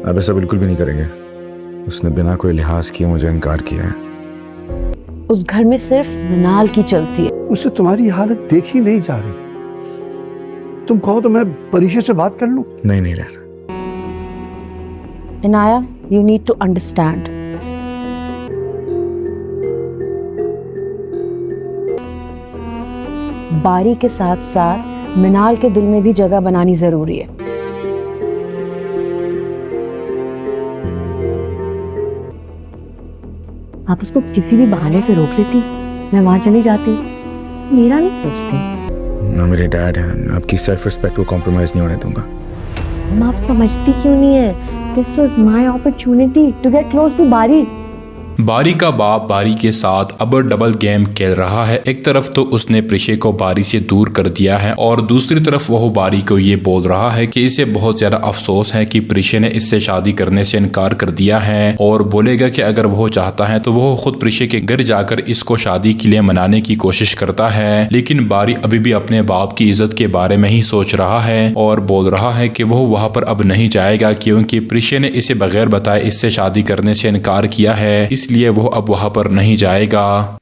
अब ऐसा बिल्कुल भी नहीं करेंगे। उसने बिना कोई लिहाज किए मुझे इनकार किया है। उस घर में सिर्फ मिनाल की चलती है। उससे तुम्हारी हालत देखी नहीं जा रही। तुम कहो तो मैं परीक्षा से बात कर लूं? नहीं नहीं रहना। Inaya, you need to understand. बारी के साथ साथ मिनाल के दिल में भी जगह बनानी जरूरी है। आप उसको किसी भी बहाने से रोक लेती, मैं वहां चली जाती, मेरा नहीं सोचती। ना मेरे डैड हैं, मैं आपकी सेल्फ रिस्पेक्ट को कॉम्प्रोमाइज नहीं होने दूंगा। आप समझती क्यों नहीं है? This was my opportunity to get close to बारी। बारी का बाप बारी के साथ अब डबल गेम खेल रहा है। एक तरफ तो उसने प्रिशे को बारी से दूर कर दिया है और दूसरी तरफ वह बारी को ये बोल रहा है कि इसे बहुत ज्यादा अफसोस है कि प्रिशे ने इससे शादी करने से इनकार कर दिया है, और बोलेगा कि अगर वो चाहता है तो वो खुद प्रिशे के घर जाकर इसको शादी के लिए मनाने की कोशिश करता है। लेकिन बारी अभी भी अपने बाप की इज्जत के बारे में ही सोच रहा है और बोल रहा है कि वो वहां पर अब नहीं जाएगा, क्योंकि प्रिशे ने इसे बगैर बताए इससे शादी करने से इनकार किया है, इसलिए वो अब वहां पर नहीं जाएगा।